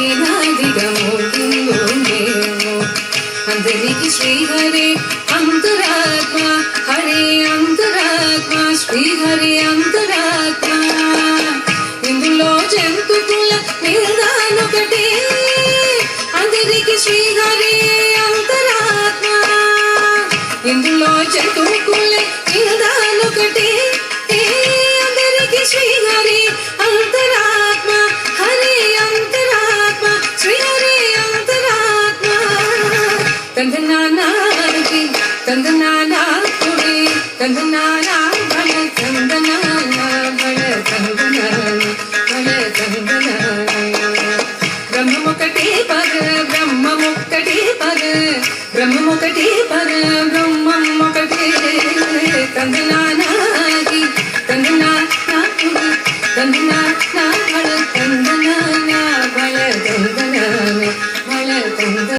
వేలాదిగా మోగిందో అందరికి శ్రీహరి అంతరాత్మ హరే అంతరాత్మ శ్రీహరి అంతరాత్మ ఇందులో జంతుకుల నిదానొకటే అందరికి శ్రీహరి అంతరాత్మ ఇందులో జంతుకుల నిదానొకటే అందరికి శ్రీహరి అంతరాత్మ హరే అంతరాత్మ శ్రీహరి అంతరాత్మ తందనానాకి తందనానాకుడి తందనానా బల తందనానా బల తందనానా బల తందనానా బ్రహ్మమొకటి పర బ్రహ్మమొకటి పర బ్రహ్మమొకటి పర బ్రహ్మమొకటి తందనానా